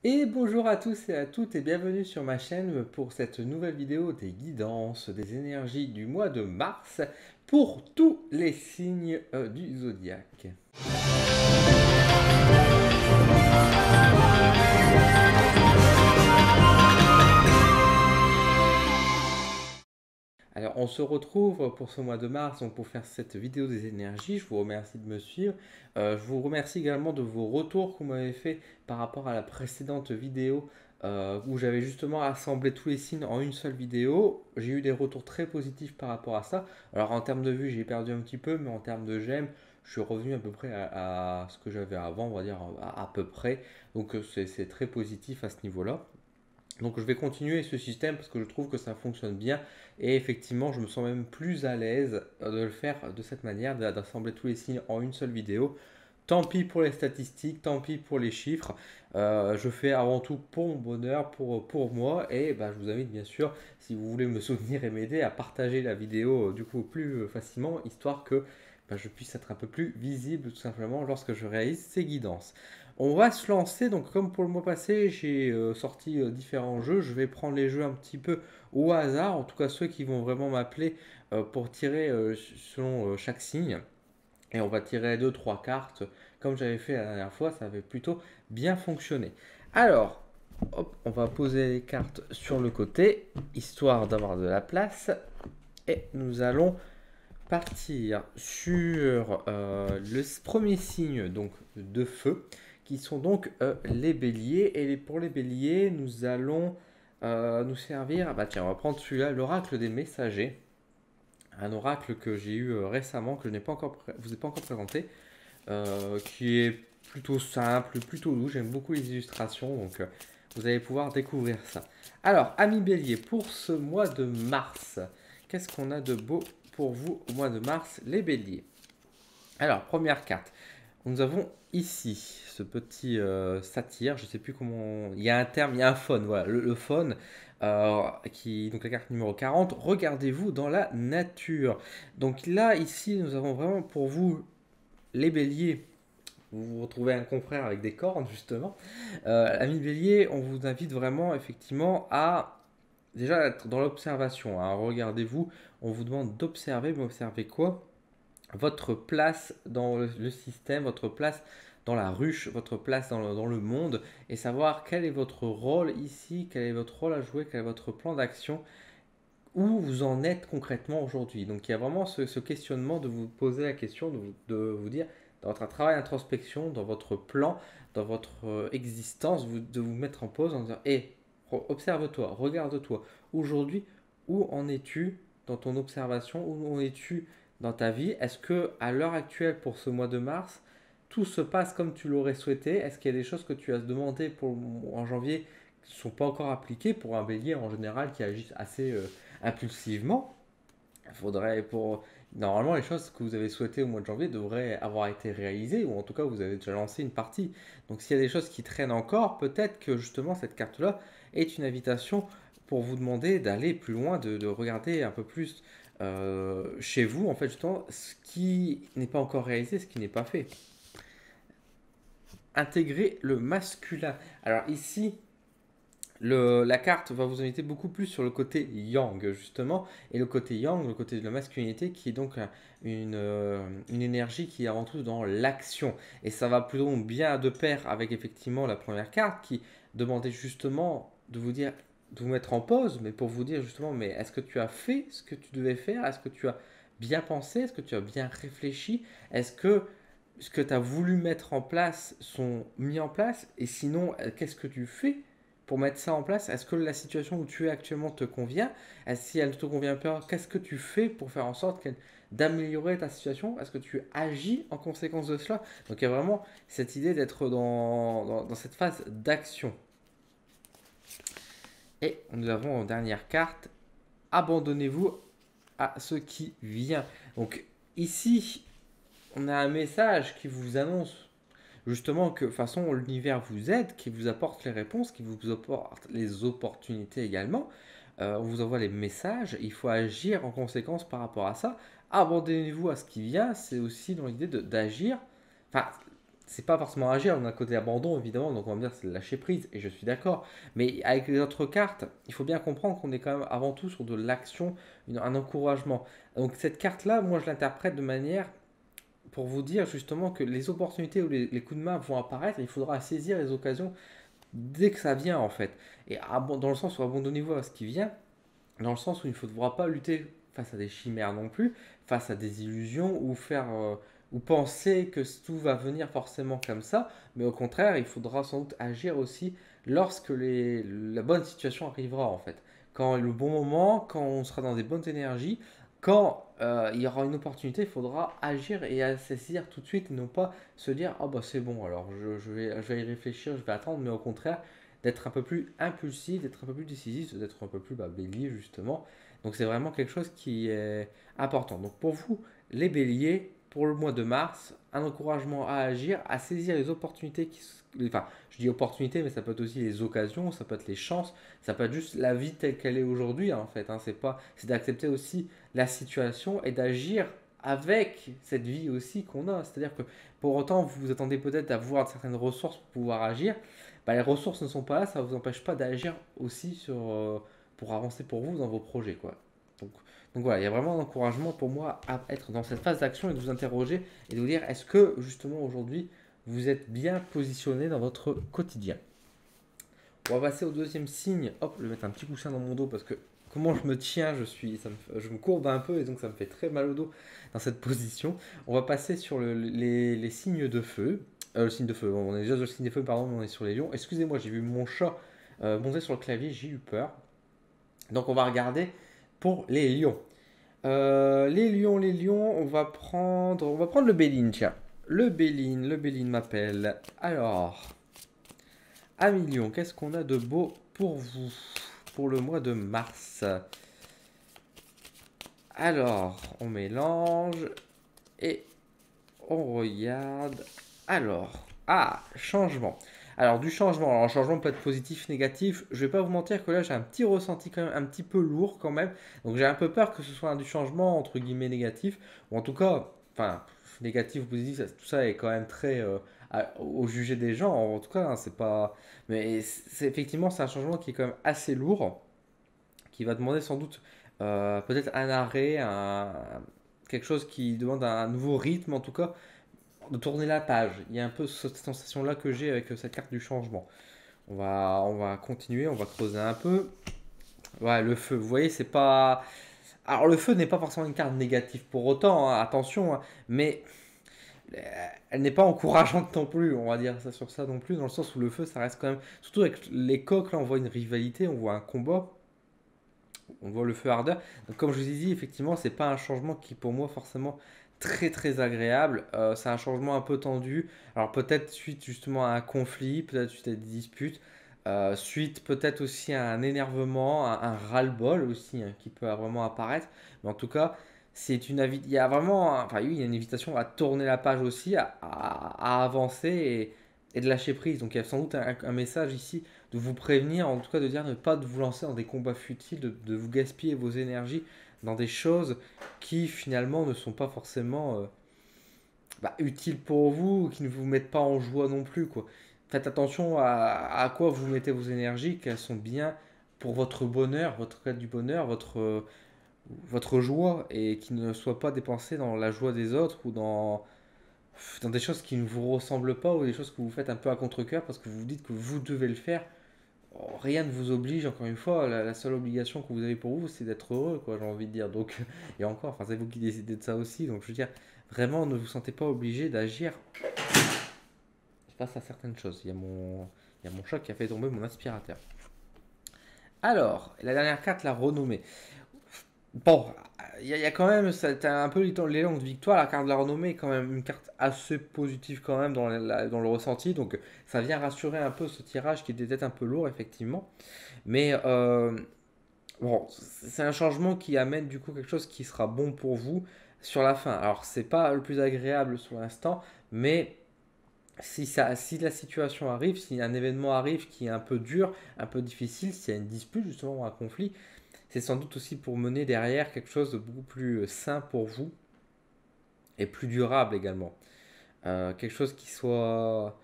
Et bonjour à tous et à toutes et bienvenue sur ma chaîne pour cette nouvelle vidéo des guidances des énergies du mois de mars pour tous les signes du zodiaque. Alors on se retrouve pour ce mois de mars donc pour faire cette vidéo des énergies. Je vous remercie de me suivre. Je vous remercie également de vos retours que vous m'avez fait par rapport à la précédente vidéo où j'avais justement assemblé tous les signes en une seule vidéo. J'ai eu des retours très positifs par rapport à ça. Alors en termes de vues j'ai perdu un petit peu, mais en termes de j'aime je suis revenu à peu près à ce que j'avais avant, on va dire à peu près. Donc c'est très positif à ce niveau-là. Donc je vais continuer ce système parce que je trouve que ça fonctionne bien et effectivement je me sens même plus à l'aise de le faire de cette manière, d'assembler tous les signes en une seule vidéo. Tant pis pour les statistiques, tant pis pour les chiffres. Je fais avant tout pour mon bonheur, pour moi. Et bah, je vous invite bien sûr, si vous voulez me soutenir et m'aider, à partager la vidéo du coup plus facilement, histoire que bah, je puisse être un peu plus visible tout simplement lorsque je réalise ces guidances. On va se lancer, donc comme pour le mois passé, j'ai sorti différents jeux. Je vais prendre les jeux un petit peu au hasard, en tout cas ceux qui vont vraiment m'appeler pour tirer selon chaque signe. Et on va tirer deux trois cartes, comme j'avais fait la dernière fois, ça avait plutôt bien fonctionné. Alors, hop, on va poser les cartes sur le côté, histoire d'avoir de la place. Et nous allons partir sur le premier signe donc, de feu, qui sont donc les béliers. Et pour les béliers, nous allons nous servir, ah bah tiens, on va prendre celui-là, l'oracle des messagers. Un oracle que j'ai eu récemment, que je n'ai pas encore vous ai pas encore présenté, qui est plutôt simple, plutôt doux. J'aime beaucoup les illustrations, donc vous allez pouvoir découvrir ça. Alors, amis bélier, pour ce mois de mars, qu'est-ce qu'on a de beau pour vous au mois de mars, les béliers? Alors, première carte. Nous avons ici ce petit satyre, je ne sais plus comment. Il y a un terme, il y a un faune, voilà, le faune, donc la carte numéro 40. Regardez-vous dans la nature. Donc là, ici, nous avons vraiment pour vous les béliers. Vous retrouvez un confrère avec des cornes, justement. Amis bélier, on vous invite vraiment, effectivement, à déjà être dans l'observation, hein. Regardez-vous, on vous demande d'observer, mais observez quoi? Votre place dans le système, votre place dans la ruche, votre place dans le monde, et savoir quel est votre rôle ici, quel est votre rôle à jouer, quel est votre plan d'action, où vous en êtes concrètement aujourd'hui. Donc il y a vraiment ce questionnement de vous poser la question, de vous dire, dans votre travail d'introspection, dans votre plan, dans votre existence, de vous mettre en pause en disant, hé, observe-toi, regarde-toi, aujourd'hui, où en es-tu dans ton observation, où en es-tu dans ta vie? Est-ce que à l'heure actuelle, pour ce mois de mars, tout se passe comme tu l'aurais souhaité? Est-ce qu'il y a des choses que tu as demandé en janvier qui ne sont pas encore appliquées pour un bélier en général qui agit assez impulsivement? Il faudrait pour normalement les choses que vous avez souhaitées au mois de janvier devraient avoir été réalisées ou en tout cas vous avez déjà lancé une partie. Donc s'il y a des choses qui traînent encore, peut-être que justement cette carte-là est une invitation pour vous demander d'aller plus loin, de regarder un peu plus chez vous en fait justement ce qui n'est pas encore réalisé, ce qui n'est pas fait. Intégrer le masculin. Alors ici, la carte va vous inviter beaucoup plus sur le côté yang, justement, et le côté yang, le côté de la masculinité, qui est donc une énergie qui est avant tout dans l'action. Et ça va plutôt bien de pair avec effectivement la première carte qui demandait justement de vous dire, de vous mettre en pause, mais pour vous dire justement, mais est-ce que tu as fait ce que tu devais faire? Est-ce que tu as bien pensé? Est-ce que tu as bien réfléchi? Est-ce que ce que tu as voulu mettre en place sont mis en place? Et sinon, qu'est-ce que tu fais pour mettre ça en place? Est-ce que la situation où tu es actuellement te convient? Si elle ne te convient pas, qu'est-ce que tu fais pour faire en sorte d'améliorer ta situation? Est-ce que tu agis en conséquence de cela? Donc il y a vraiment cette idée d'être dans cette phase d'action. Et nous avons en dernière carte, abandonnez-vous à ce qui vient. Donc ici, on a un message qui vous annonce justement que de toute façon l'univers vous aide, qui vous apporte les réponses, qui vous apporte les opportunités également. On vous envoie les messages, il faut agir en conséquence par rapport à ça. Abandonnez-vous à ce qui vient, c'est aussi dans l'idée d'agir. Enfin, c'est pas forcément agir, on a un côté abandon évidemment, donc on va me dire c'est lâcher prise, et je suis d'accord. Mais avec les autres cartes, il faut bien comprendre qu'on est quand même avant tout sur de l'action, un encouragement. Donc cette carte-là, moi je l'interprète de manière pour vous dire justement que les opportunités ou les coups de main vont apparaître, et il faudra saisir les occasions dès que ça vient en fait. Et dans le sens où abandonnez-vous à ce qui vient, dans le sens où il ne faudra pas lutter face à des chimères non plus, face à des illusions ou faire ou penser que tout va venir forcément comme ça, mais au contraire, il faudra sans doute agir aussi lorsque la bonne situation arrivera en fait. Quand le bon moment, quand on sera dans des bonnes énergies, quand il y aura une opportunité, il faudra agir et saisir tout de suite et non pas se dire ah bah c'est bon alors je vais y réfléchir, je vais attendre, mais au contraire d'être un peu plus impulsif, d'être un peu plus décisif, d'être un peu plus bélier justement. Donc c'est vraiment quelque chose qui est important. Donc pour vous, les béliers, pour le mois de mars, un encouragement à agir, à saisir les opportunités enfin, je dis opportunités, mais ça peut être aussi les occasions, ça peut être les chances, ça peut être juste la vie telle qu'elle est aujourd'hui en fait. Hein. C'est d'accepter aussi la situation et d'agir avec cette vie aussi qu'on a. C'est-à-dire que pour autant, vous vous attendez peut-être à voir certaines ressources pour pouvoir agir, bah, les ressources ne sont pas là, ça ne vous empêche pas d'agir aussi pour avancer pour vous dans vos projets. Quoi. Donc, donc voilà, il y a vraiment un encouragement pour moi à être dans cette phase d'action et de vous interroger et de vous dire est-ce que justement aujourd'hui vous êtes bien positionné dans votre quotidien. On va passer au deuxième signe. Hop, je vais mettre un petit coussin dans mon dos parce que comment je me tiens, je me courbe un peu et donc ça me fait très mal au dos dans cette position. On va passer sur les signes de feu. Le signe de feu, on est déjà sur le signe de feu, pardon, mais on est sur les lions. Excusez-moi, j'ai vu mon chat monter sur le clavier, j'ai eu peur. Donc on va regarder pour les lions. Les lions, on va prendre le Béline, tiens. Le Béline m'appelle. Alors, Ami Lion, qu'est-ce qu'on a de beau pour vous pour le mois de mars? Alors, on mélange et on regarde. Alors, changement. Alors, du changement. Alors, changement peut être positif, négatif. Je vais pas vous mentir que là, j'ai un petit ressenti quand même un petit peu lourd quand même. Donc, j'ai un peu peur que ce soit du changement entre guillemets négatif. Ou en tout cas, enfin, négatif ou positif, tout ça est quand même très au jugé des gens. En tout cas, hein, c'est pas. Mais effectivement, c'est un changement qui est quand même assez lourd, qui va demander sans doute peut-être un arrêt, quelque chose qui demande un nouveau rythme en tout cas de tourner la page. Il y a un peu cette sensation-là que j'ai avec cette carte du changement. On va continuer, on va creuser un peu. Ouais, le feu, vous voyez, c'est pas. Alors, le feu n'est pas forcément une carte négative pour autant, hein, attention, hein, mais elle n'est pas encourageante non plus, on va dire ça sur ça non plus, dans le sens où le feu, ça reste quand même. Surtout avec les coques, là, on voit une rivalité, on voit un combat, on voit le feu ardeur. Donc, comme je vous ai dit, effectivement, c'est pas un changement qui, pour moi, forcément très très agréable. C'est un changement un peu tendu. Alors peut-être suite justement à un conflit, peut-être suite à des disputes, suite peut-être aussi à un énervement, un ras-le-bol aussi hein, qui peut vraiment apparaître. Mais en tout cas, il y a vraiment, enfin oui, il y a une invitation à tourner la page aussi, à avancer et de lâcher prise. Donc il y a sans doute un message ici de vous prévenir, en tout cas de dire ne pas de vous lancer dans des combats futiles, de vous gaspiller vos énergies dans des choses qui finalement ne sont pas forcément utiles pour vous, ou qui ne vous mettent pas en joie non plus. Quoi. Faites attention à quoi vous mettez vos énergies, qu'elles sont bien pour votre bonheur, votre quête du bonheur, votre joie, et qui ne soient pas dépensées dans la joie des autres ou dans des choses qui ne vous ressemblent pas ou des choses que vous faites un peu à contre-cœur parce que vous vous dites que vous devez le faire. Rien ne vous oblige, encore une fois, la seule obligation que vous avez pour vous, c'est d'être heureux, quoi, j'ai envie de dire. Donc, et encore, enfin, c'est vous qui décidez de ça aussi. Donc, je veux dire, vraiment, ne vous sentez pas obligé d'agir face à certaines choses. Il y a mon chat qui a fait tomber mon aspirateur. Alors, la dernière carte, la renommée. Bon, il y a quand même, c'est un peu l'élan de victoire. La carte de la renommée est quand même une carte assez positive quand même dans le ressenti. Donc, ça vient rassurer un peu ce tirage qui était peut-être un peu lourd, effectivement. Mais bon, c'est un changement qui amène du coup quelque chose qui sera bon pour vous sur la fin. Alors, c'est pas le plus agréable sur l'instant, mais si la situation arrive, si un événement arrive qui est un peu dur, un peu difficile, s'il y a une dispute justement ou un conflit, c'est sans doute aussi pour mener derrière quelque chose de beaucoup plus sain pour vous et plus durable également. quelque chose qui soit...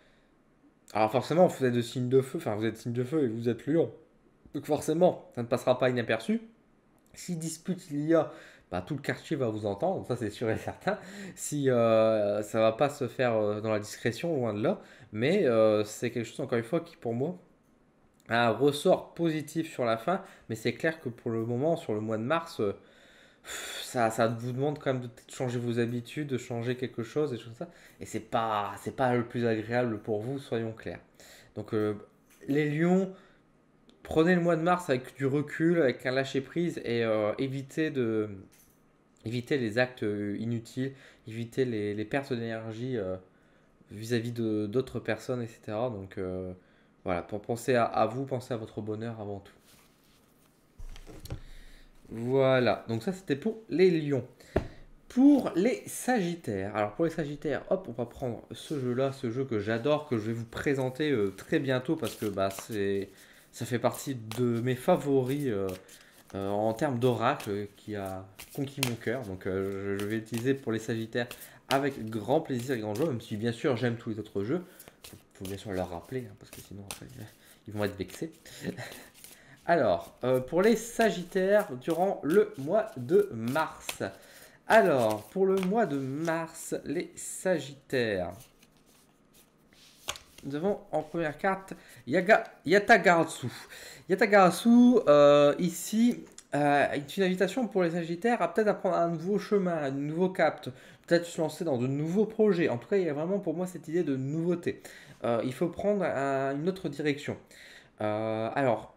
Alors forcément, vous êtes de signe de feu, enfin vous êtes signe de feu et vous êtes lion. Donc forcément, ça ne passera pas inaperçu. Si dispute il y a, bah, tout le quartier va vous entendre, ça c'est sûr et certain. Si ça va pas se faire dans la discrétion, loin de là. Mais c'est quelque chose, encore une fois, qui pour moi a un ressort positif sur la fin. Mais c'est clair que pour le moment, sur le mois de mars, ça vous demande quand même de peut-être changer vos habitudes, de changer quelque chose, des choses comme ça. Et c'est pas le plus agréable pour vous, soyons clairs. Donc les lions, prenez le mois de mars avec du recul, avec un lâcher prise et éviter les actes inutiles, éviter les pertes d'énergie vis-à-vis de d'autres personnes, etc. Donc voilà, pour penser à vous, pensez à votre bonheur avant tout. Voilà, donc ça c'était pour les lions. Pour les Sagittaires, alors pour les Sagittaires, hop, on va prendre ce jeu-là, ce jeu que j'adore, que je vais vous présenter très bientôt parce que bah, ça fait partie de mes favoris en termes d'oracle qui a conquis mon cœur. Donc je vais l'utiliser pour les Sagittaires avec grand plaisir et grand joie, même si bien sûr j'aime tous les autres jeux. Il faut bien sûr leur rappeler, hein, parce que sinon après, ils vont être vexés. Alors, pour les Sagittaires, durant le mois de mars. Alors, pour le mois de mars, les Sagittaires. Nous avons en première carte Yatagarasu. Yatagarasu, ici, est une invitation pour les Sagittaires à peut-être apprendre un nouveau chemin, un nouveau cap, peut-être se lancer dans de nouveaux projets. En tout cas, il y a vraiment pour moi cette idée de nouveauté. Il faut prendre une autre direction. Alors,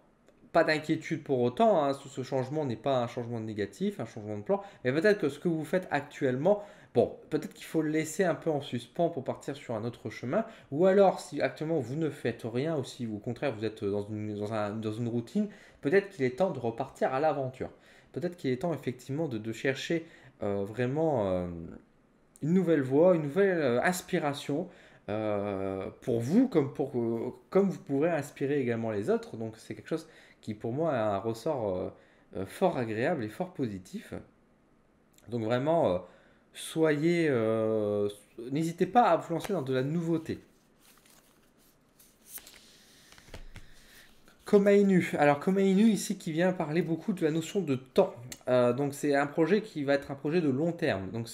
pas d'inquiétude pour autant, hein, ce changement n'est pas un changement négatif, un changement de plan, mais peut-être que ce que vous faites actuellement, bon, peut-être qu'il faut le laisser un peu en suspens pour partir sur un autre chemin, ou alors si actuellement vous ne faites rien, ou si au contraire vous êtes dans une routine, peut-être qu'il est temps de repartir à l'aventure. Peut-être qu'il est temps effectivement de chercher vraiment une nouvelle voie, une nouvelle inspiration pour vous comme vous pourrez inspirer également les autres. Donc c'est quelque chose qui pour moi a un ressort fort agréable et fort positif. Donc vraiment, soyez, n'hésitez pas à vous lancer dans de la nouveauté. Komainu. Alors Komainu ici qui vient parler beaucoup de la notion de temps. Donc c'est un projet qui va être un projet de long terme. Donc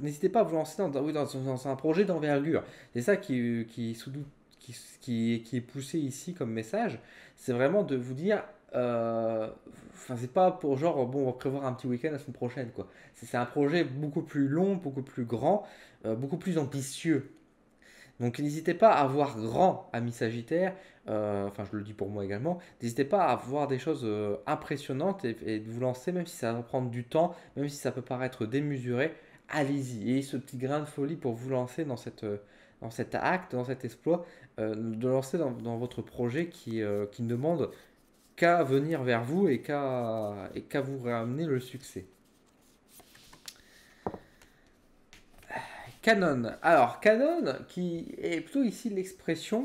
n'hésitez pas à vous lancer oui, dans un projet d'envergure. C'est ça qui est poussé ici comme message. C'est vraiment de vous dire, enfin c'est pas pour genre bon on va prévoir un petit week-end la semaine prochaine quoi. C'est un projet beaucoup plus long, beaucoup plus grand, beaucoup plus ambitieux. Donc n'hésitez pas à voir grand, ami Sagittaire, enfin je le dis pour moi également, n'hésitez pas à voir des choses impressionnantes et de vous lancer, même si ça va prendre du temps, même si ça peut paraître démesuré, allez-y. Et ce petit grain de folie pour vous lancer dans cet acte, dans cet exploit, de lancer dans votre projet qui ne demande qu'à venir vers vous et qu'à vous ramener le succès. Canon. Alors, Canon, qui est plutôt ici l'expression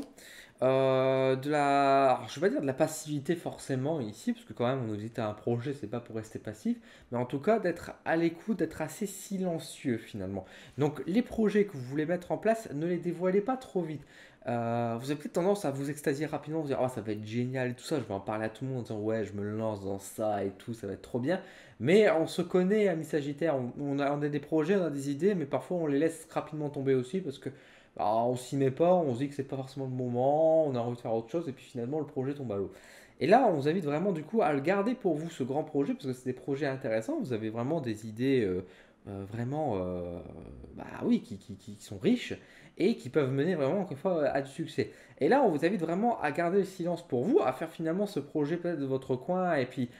de la. Alors, je vais pas dire de la passivité forcément ici, parce que quand même, on nous dit un projet, c'est pas pour rester passif, mais en tout cas d'être à l'écoute, d'être assez silencieux finalement. Donc, les projets que vous voulez mettre en place, ne les dévoilez pas trop vite. Vous avez peut-être tendance à vous extasier rapidement, vous dire oh, ça va être génial et tout ça, je vais en parler à tout le monde en disant ouais, je me lance dans ça et tout, ça va être trop bien. Mais on se connaît, amis Sagittaires, on a des projets, on a des idées, mais parfois on les laisse rapidement tomber aussi parce que bah, on s'y met pas, on se dit que c'est pas forcément le moment, on a envie de faire autre chose et puis finalement le projet tombe à l'eau. Et là, on vous invite vraiment du coup à le garder pour vous, ce grand projet, parce que c'est des projets intéressants, vous avez vraiment des idées vraiment, bah oui, qui sont riches et qui peuvent mener vraiment, encore une fois, à du succès. Et là, on vous invite vraiment à garder le silence pour vous, à faire finalement ce projet peut-être de votre coin et puis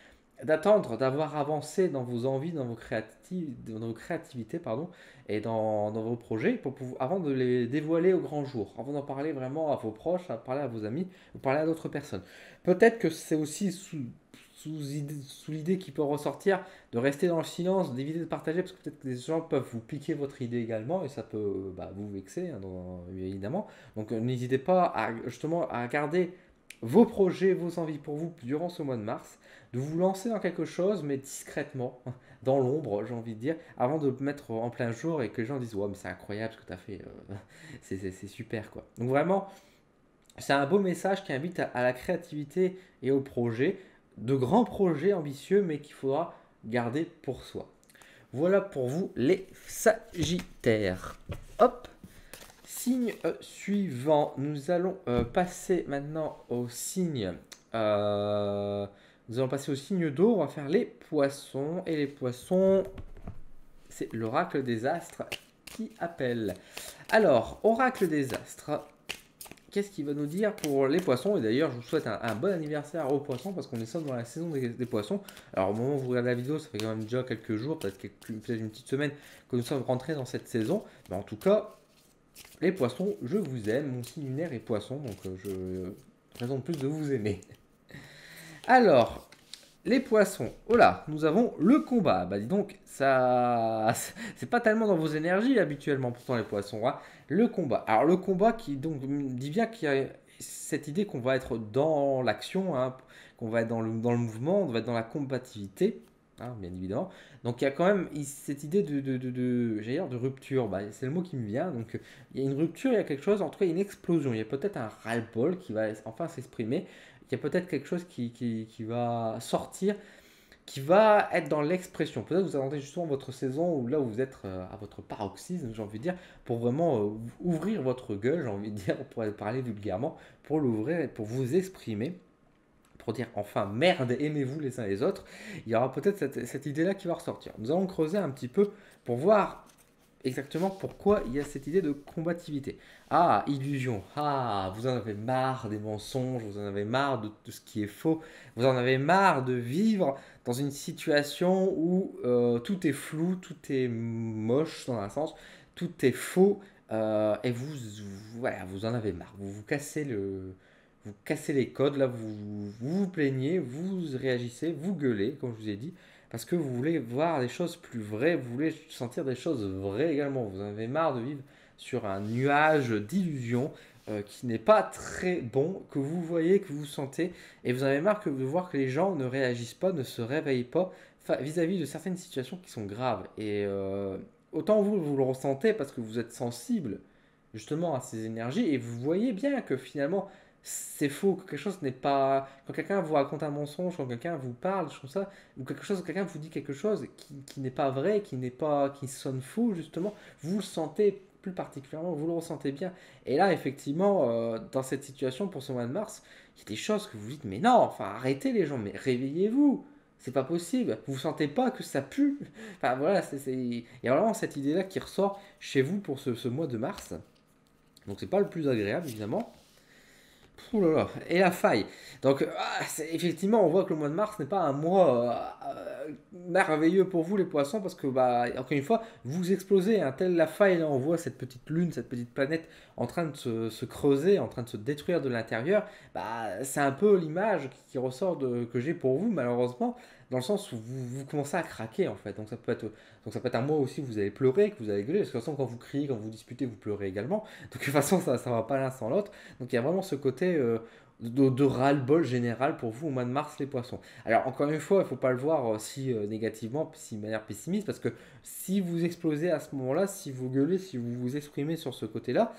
d'attendre d'avoir avancé dans vos envies, dans vos créativités, pardon, et dans vos projets avant de les dévoiler au grand jour, avant d'en parler vraiment à vos proches, à parler à vos amis, ou parler à d'autres personnes. Peut-être que c'est aussi sous l'idée qui peut ressortir de rester dans le silence, d'éviter de partager, parce que peut-être que des gens peuvent vous piquer votre idée également, et ça peut bah, vous vexer, hein, évidemment. Donc n'hésitez pas justement à garder vos projets, vos envies pour vous durant ce mois de mars, de vous lancer dans quelque chose, mais discrètement, dans l'ombre, j'ai envie de dire, avant de le mettre en plein jour et que les gens disent, ouais, mais c'est incroyable ce que tu as fait, c'est super quoi. Donc vraiment, c'est un beau message qui invite à la créativité et au projet, de grands projets ambitieux, mais qu'il faudra garder pour soi. Voilà pour vous les Sagittaires. Hop, signe suivant. Nous allons passer maintenant au signe. Nous allons passer au signe d'eau. On va faire les poissons. Et les poissons, c'est l'oracle des astres qui appelle. Alors, oracle des astres. Qu'est-ce qu'il va nous dire pour les poissons? Et d'ailleurs, je vous souhaite un bon anniversaire aux poissons parce qu'on est dans la saison des poissons. Alors, au moment où vous regardez la vidéo, ça fait quand même déjà quelques jours, peut-être une petite semaine que nous sommes rentrés dans cette saison. Mais en tout cas, les poissons, je vous aime. Mon signe lunaire est poisson, donc je raison de plus de vous aimer. Alors, les poissons. Oh là, nous avons le combat. Bah dis donc, ça, c'est pas tellement dans vos énergies habituellement pourtant les poissons. Hein. Le combat. Alors le combat qui donc dit bien qu'il y a cette idée qu'on va être dans l'action, hein, qu'on va être dans le mouvement, on va être dans la combativité, hein, bien évidemment. Donc il y a quand même cette idée j'allais dire de rupture. Bah, c'est le mot qui me vient. Donc il y a une rupture, il y a quelque chose. En tout cas, il y a une explosion. Il y a peut-être un ras-le-bol qui va enfin s'exprimer. Il y a peut-être quelque chose qui va sortir, qui va être dans l'expression. Peut-être que vous attendez justement votre saison où là où vous êtes à votre paroxysme, j'ai envie de dire, pour vraiment ouvrir votre gueule, j'ai envie de dire, pour parler vulgairement, pour l'ouvrir, pour vous exprimer, pour dire enfin merde, aimez-vous les uns les autres. Il y aura peut-être cette idée-là qui va ressortir. Nous allons creuser un petit peu pour voir exactement pourquoi il y a cette idée de combativité. Ah, illusion. Ah, vous en avez marre des mensonges, vous en avez marre de ce qui est faux, vous en avez marre de vivre dans une situation où tout est flou, tout est moche dans un sens, tout est faux, et voilà, vous en avez marre. Vous cassez les codes, là, vous plaignez, vous réagissez, vous gueulez, comme je vous ai dit parce que vous voulez voir des choses plus vraies, vous voulez sentir des choses vraies également. Vous en avez marre de vivre sur un nuage d'illusions qui n'est pas très bon, que vous voyez, que vous sentez, et vous en avez marre de voir que les gens ne réagissent pas, ne se réveillent pas vis-à-vis de certaines situations qui sont graves. Et autant vous le ressentez parce que vous êtes sensible justement à ces énergies, et vous voyez bien que finalement c'est faux, que quelque chose n'est pas. Quand quelqu'un vous raconte un mensonge, quand quelqu'un vous parle, comme ça, ou quelqu'un vous dit quelque chose qui n'est pas vrai, qui sonne faux, justement, vous le sentez plus particulièrement, vous le ressentez bien. Et là, effectivement, dans cette situation, pour ce mois de mars, il y a des choses que vous dites, mais non, enfin, arrêtez les gens, mais réveillez-vous. C'est pas possible. Vous sentez pas que ça pue. Enfin voilà, il y a vraiment cette idée-là qui ressort chez vous pour ce mois de mars. Donc c'est pas le plus agréable, évidemment. Ouh là là, et la faille. Donc, effectivement, on voit que le mois de mars n'est pas un mois merveilleux pour vous, les poissons, parce que, bah, encore une fois, vous explosez. Hein, telle la faille, là, on voit cette petite lune, cette petite planète en train de se creuser, en train de se détruire de l'intérieur. Bah, c'est un peu l'image qui ressort que j'ai pour vous, malheureusement, dans le sens où vous commencez à craquer, en fait. Donc, ça peut être un mois aussi où vous allez pleurer, que vous allez gueuler, parce que de toute façon, quand vous criez, quand vous disputez, vous pleurez également. Donc, de toute façon, ça ne va pas l'un sans l'autre. Donc il y a vraiment ce côté de ras-le-bol général pour vous au mois de mars, les poissons. Alors encore une fois, il ne faut pas le voir si négativement, si de manière pessimiste, parce que si vous explosez à ce moment-là, si vous gueulez, si vous vous exprimez sur ce côté-là,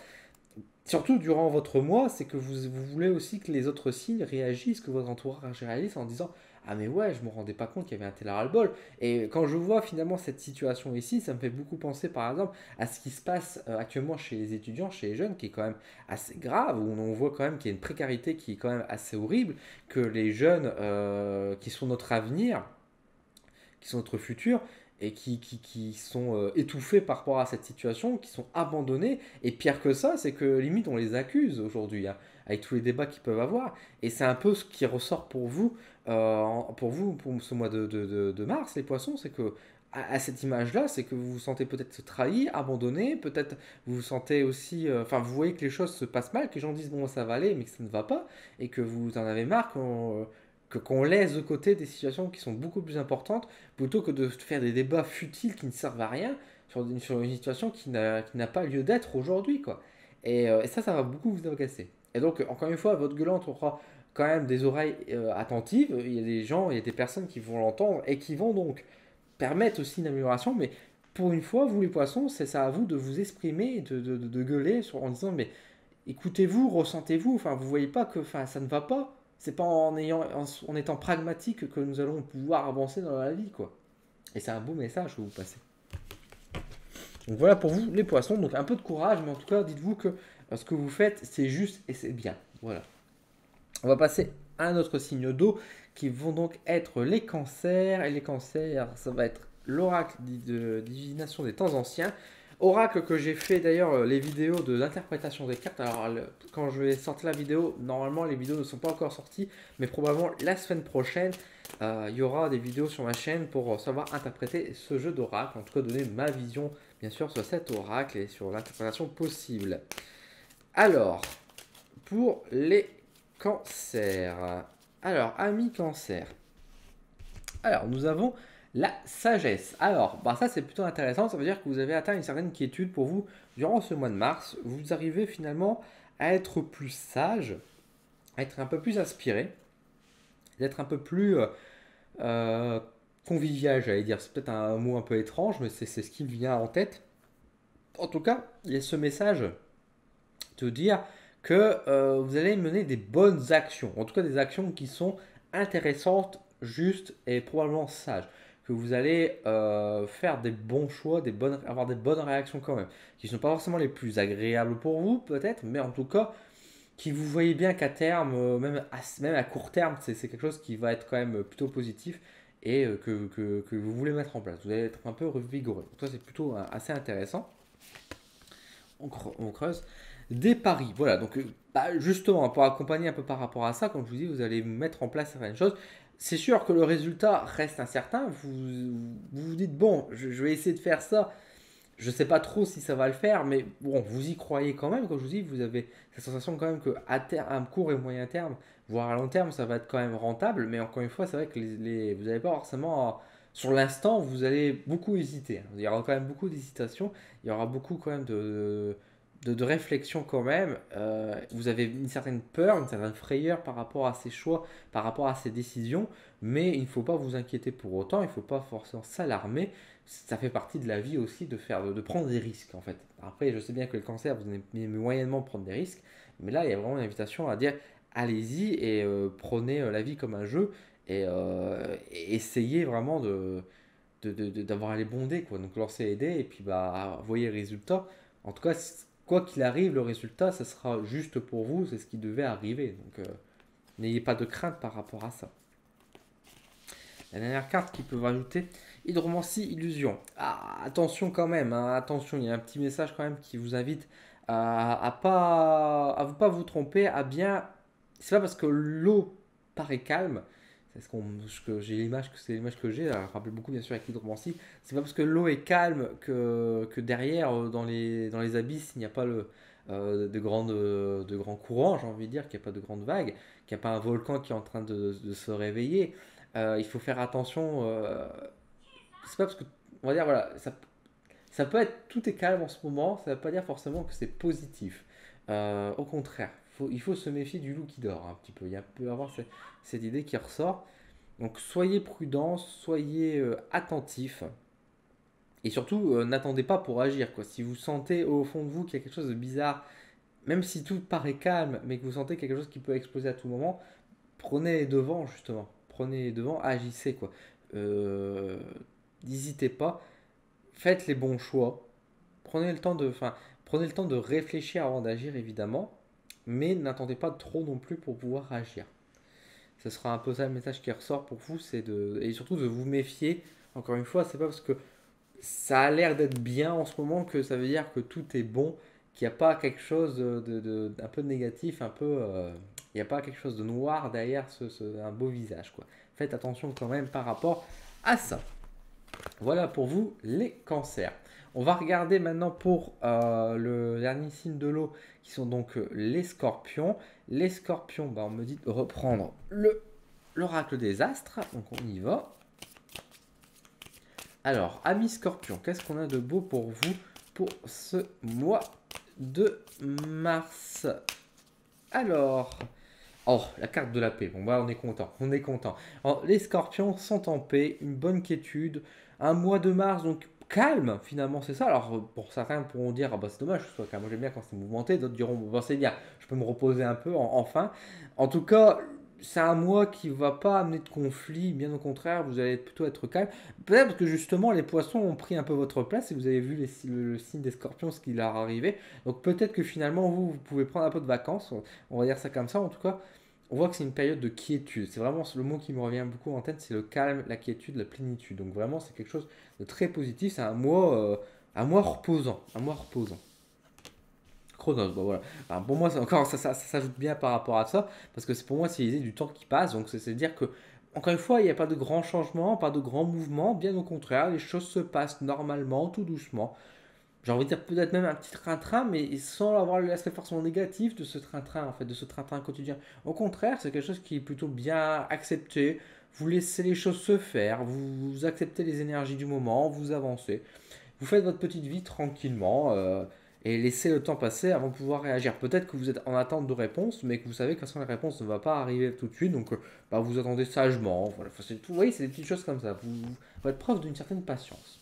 surtout durant votre mois, c'est que vous voulez aussi que les autres signes réagissent, que votre entourage réagisse en disant ah mais ouais, je me rendais pas compte qu'il y avait un tel ras-le-bol. Et quand je vois finalement cette situation ici, ça me fait beaucoup penser par exemple à ce qui se passe actuellement chez les étudiants, chez les jeunes, qui est quand même assez grave, où on voit quand même qu'il y a une précarité qui est quand même assez horrible, que les jeunes qui sont notre avenir, qui sont notre futur, et qui sont étouffés par rapport à cette situation, qui sont abandonnés. Et pire que ça, c'est que limite on les accuse aujourd'hui, hein, avec tous les débats qu'ils peuvent avoir. Et c'est un peu ce qui ressort pour ce mois de mars, les poissons, c'est que à cette image-là, c'est que vous vous sentez peut-être trahi, abandonné, peut-être vous vous sentez aussi, enfin vous voyez que les choses se passent mal, que les gens disent bon ça va aller, mais que ça ne va pas, et que vous en avez marre qu'on laisse de côté des situations qui sont beaucoup plus importantes, plutôt que de faire des débats futiles qui ne servent à rien sur une situation qui n'a pas lieu d'être aujourd'hui, quoi. Et ça va beaucoup vous agacer. Et donc, encore une fois, votre gueulante aura quand même des oreilles attentives. Il y a des gens, il y a des personnes qui vont l'entendre et qui vont donc permettre aussi une amélioration. Mais pour une fois, vous les poissons, c'est ça à vous de vous exprimer, de gueuler en disant mais écoutez-vous, ressentez-vous. Enfin, vous voyez pas que enfin, ça ne va pas. C'est pas en étant pragmatique que nous allons pouvoir avancer dans la vie, quoi. Et c'est un beau message que vous passez. Donc voilà pour vous les poissons, donc un peu de courage, mais en tout cas dites-vous que ce que vous faites c'est juste et c'est bien. Voilà. On va passer à un autre signe d'eau qui vont donc être les cancers. Et les cancers, ça va être l'oracle de divination des temps anciens. Oracle que j'ai fait d'ailleurs les vidéos de l'interprétation des cartes. Alors quand je vais sortir la vidéo, normalement les vidéos ne sont pas encore sorties, mais probablement la semaine prochaine, il y aura des vidéos sur ma chaîne pour savoir interpréter ce jeu d'oracle. En tout cas donner ma vision bien sûr sur cet oracle et sur l'interprétation possible. Alors, pour les cancers. Alors, amis cancer. Alors, nous avons la sagesse. Alors, bah ça c'est plutôt intéressant, ça veut dire que vous avez atteint une certaine quiétude pour vous durant ce mois de mars. Vous arrivez finalement à être plus sage, à être un peu plus inspiré, d'être un peu plus euh, convivial, j'allais dire. C'est peut-être un mot un peu étrange, mais c'est ce qui me vient en tête. En tout cas, il y a ce message de dire que vous allez mener des bonnes actions, en tout cas des actions qui sont intéressantes, justes et probablement sages, que vous allez faire des bons choix, avoir des bonnes réactions quand même, qui ne sont pas forcément les plus agréables pour vous peut-être, mais en tout cas qui vous voyez bien qu'à terme, même à court terme, c'est quelque chose qui va être quand même plutôt positif et que vous voulez mettre en place. Vous allez être un peu revigoré. Donc ça c'est plutôt assez intéressant. On creuse des paris. Voilà, donc bah, justement, pour accompagner un peu par rapport à ça, comme je vous dis, vous allez mettre en place certaines choses. C'est sûr que le résultat reste incertain. Vous dites, bon, je vais essayer de faire ça. Je ne sais pas trop si ça va le faire, mais bon, vous y croyez quand même. Comme je vous dis, vous avez cette sensation quand même qu'à court et moyen terme, voire à long terme, ça va être quand même rentable. Mais encore une fois, c'est vrai que vous n'avez pas forcément. Sur l'instant, vous allez beaucoup hésiter. Il y aura quand même beaucoup d'hésitation. Il y aura beaucoup quand même de réflexion quand même. Vous avez une certaine peur, une certaine frayeur par rapport à ces choix, par rapport à ces décisions. Mais il ne faut pas vous inquiéter pour autant. Il ne faut pas forcément s'alarmer. Ça fait partie de la vie aussi de prendre des risques en fait. Après, je sais bien que le cancer, vous aimez moyennement prendre des risques, mais là, il y a vraiment une invitation à dire allez-y et prenez la vie comme un jeu et essayez vraiment d'avoir les bons dés quoi. Donc lancez les dés et puis bah voyez le résultat. En tout cas, quoi qu'il arrive, le résultat, ça sera juste pour vous, c'est ce qui devait arriver. Donc n'ayez pas de crainte par rapport à ça. La dernière carte qui peut rajouter Hydromancie Illusion. Ah, attention quand même, hein, attention, il y a un petit message quand même qui vous invite à pas vous tromper, à bien. C'est pas parce que l'eau paraît calme, c'est ce que j'ai l'image que c'est l'image que j'ai, ça rappelle beaucoup bien sûr avec l'hydromancie. C'est pas parce que l'eau est calme que derrière dans les abysses il n'y a pas de grands courants, j'ai envie de dire, qu'il n'y a pas de grandes vagues, qu'il n'y a pas un volcan qui est en train de se réveiller. Il faut faire attention. C'est pas parce que, on va dire, voilà, ça peut être tout est calme en ce moment, ça ne veut pas dire forcément que c'est positif. Au contraire, il faut se méfier du loup qui dort un petit peu. Il peut y avoir cette idée qui ressort. Donc soyez prudents, soyez attentifs. Et surtout, n'attendez pas pour agir, quoi. Si vous sentez au fond de vous qu'il y a quelque chose de bizarre, même si tout paraît calme, mais que vous sentez quelque chose qui peut exploser à tout moment, prenez les devants, justement. Prenez les devants, agissez, quoi. Euh, N'hésitez pas, faites les bons choix. Prenez le temps de réfléchir avant d'agir, évidemment, mais n'attendez pas trop non plus pour pouvoir agir. Ce sera un peu ça le message qui ressort pour vous, et surtout de vous méfier. Encore une fois, c'est pas parce que ça a l'air d'être bien en ce moment que ça veut dire que tout est bon, qu'il n'y a pas quelque chose d'un peu négatif, il n'y a pas quelque chose de noir derrière un beau visage, quoi. Faites attention quand même par rapport à ça. Voilà pour vous les cancers. On va regarder maintenant pour le dernier signe de l'eau qui sont donc les scorpions. Les scorpions, bah, on me dit de reprendre l'oracle des astres. Donc on y va. Alors, amis scorpions, qu'est-ce qu'on a de beau pour vous pour ce mois de mars? Alors, Oh, la carte de la paix. Bon, bah, on est content. On est content. Alors, les scorpions sont en paix, une bonne quiétude, un mois de mars, donc calme, finalement, c'est ça. Alors, pour certains pourront dire, ah bah, c'est dommage que ce soit calme. Moi, j'aime bien quand c'est mouvementé. D'autres diront, bon, bah, c'est bien, je peux me reposer un peu, enfin. En tout cas, c'est un mois qui va pas amener de conflit, bien au contraire, vous allez plutôt être calme. Peut-être parce que justement, les poissons ont pris un peu votre place et vous avez vu le signe des scorpions, ce qui leur arrivait. Donc, peut-être que finalement, vous pouvez prendre un peu de vacances, on va dire ça comme ça, en tout cas on voit que c'est une période de quiétude. C'est vraiment le mot qui me revient beaucoup en tête, c'est le calme, la quiétude, la plénitude. Donc vraiment, c'est quelque chose de très positif. C'est un mois reposant, un mois reposant. Chronos, bah voilà. Alors pour moi, encore, ça s'ajoute bien par rapport à ça, parce que c'est pour moi, c'est l'idée du temps qui passe. Donc c'est dire que, encore une fois, il n'y a pas de grands changements, pas de grands mouvements. Bien au contraire, les choses se passent normalement, tout doucement. J'ai envie de dire peut-être même un petit train-train, mais sans avoir l'aspect forcément négatif de ce train-train, en fait, de ce train-train quotidien. Au contraire, c'est quelque chose qui est plutôt bien accepté. Vous laissez les choses se faire, vous acceptez les énergies du moment, vous avancez. Vous faites votre petite vie tranquillement et laissez le temps passer avant de pouvoir réagir. Peut-être que vous êtes en attente de réponse, mais que vous savez que la réponse ne va pas arriver tout de suite, donc bah, vous attendez sagement. Voilà. Enfin, tout, vous voyez, c'est des petites choses comme ça. Vous faites preuve d'une certaine patience.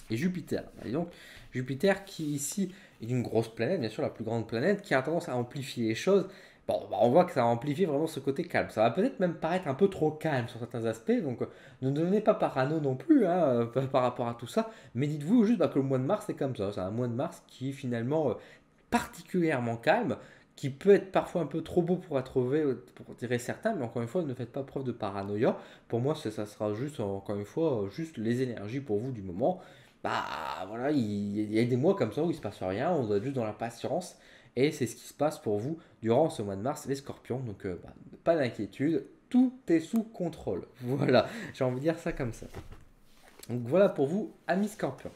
Et Jupiter. Et donc, Jupiter qui ici est une grosse planète, bien sûr la plus grande planète, qui a tendance à amplifier les choses. Bon, bah, on voit que ça a amplifié vraiment ce côté calme. Ça va peut-être même paraître un peu trop calme sur certains aspects, donc ne devenez pas parano non plus par rapport à tout ça, mais dites-vous juste bah, que le mois de mars c'est comme ça. C'est un mois de mars qui est finalement particulièrement calme, qui peut être parfois un peu trop beau pour être vrai, pour dire certains, mais encore une fois, ne faites pas preuve de paranoïa. Pour moi, ça sera juste, encore une fois, juste les énergies pour vous du moment. Bah voilà, il y a des mois comme ça où il se passe rien, on doit être juste dans la patience, et c'est ce qui se passe pour vous durant ce mois de mars, les scorpions. Donc bah, pas d'inquiétude, tout est sous contrôle. Voilà, j'ai envie de dire ça comme ça. Donc voilà pour vous, amis scorpions.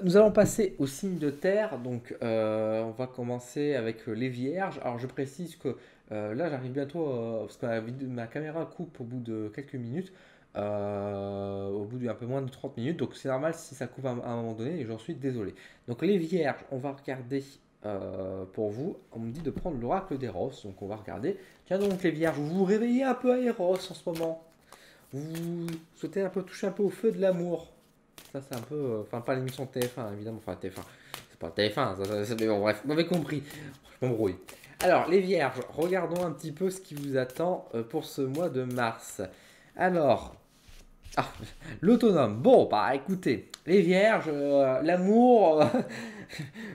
Nous allons passer au signe de terre, donc on va commencer avec les vierges. Alors je précise que là j'arrive bientôt, parce que ma caméra coupe au bout de quelques minutes, au bout d'un peu moins de 30 minutes, donc c'est normal si ça coupe à un moment donné et j'en suis désolé. Donc les vierges, on va regarder pour vous, on me dit de prendre l'oracle d'Eros, donc on va regarder. Tiens donc les vierges, vous vous réveillez un peu à Eros en ce moment, vous souhaitez un peu toucher un peu au feu de l'amour. Ça, c'est un peu. Enfin, pas l'émission TF1, évidemment. Enfin, TF1. C'est pas TF1, mais bon, bref, vous m'avez compris. Je m'embrouille. Alors, les vierges, regardons un petit peu ce qui vous attend pour ce mois de mars. Alors, ah, l'autonome. Bon, bah écoutez, les vierges, l'amour,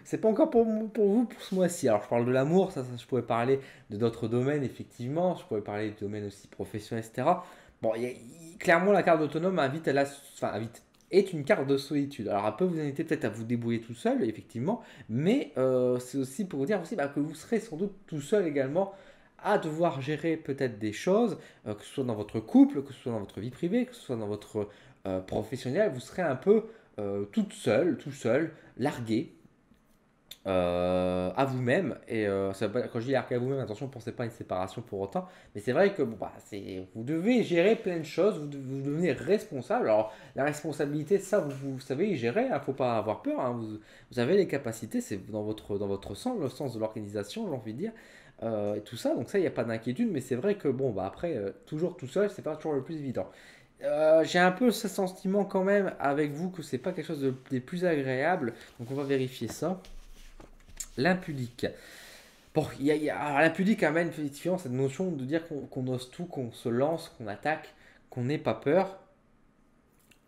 c'est pas encore pour vous pour ce mois-ci. Alors, je parle de l'amour, ça, je pourrais parler de d'autres domaines, effectivement. Je pourrais parler de domaines aussi professionnels, etc. Bon, clairement, la carte d'autonome invite à la. Enfin, invite est une carte de solitude. Alors, elle peut vous inviter peut-être à vous débrouiller tout seul, effectivement, mais c'est aussi pour vous dire aussi bah, que vous serez sans doute tout seul également à devoir gérer peut-être des choses, que ce soit dans votre couple, que ce soit dans votre vie privée, que ce soit dans votre professionnel, vous serez un peu toute seule, tout seul, largué, à vous-même. Et quand je dis largué à vous-même, attention, ne pensez pas à une séparation pour autant. Mais c'est vrai que bon, bah, vous devez gérer plein de choses, vous devenez responsable. Alors, la responsabilité, ça, vous savez y gérer, il ne faut pas avoir peur. Hein, vous avez les capacités, c'est dans votre sens, le sens de l'organisation, j'ai envie de dire. Et tout ça, donc ça, il n'y a pas d'inquiétude. Mais c'est vrai que, bon, bah, après, toujours tout seul, c'est pas toujours le plus évident. J'ai un peu ce sentiment quand même avec vous que c'est pas quelque chose des plus agréables. Donc, on va vérifier ça. L'impudique. Bon, alors, l'impudique amène effectivement cette notion de dire qu'on ose tout, qu'on se lance, qu'on attaque, qu'on n'ait pas peur,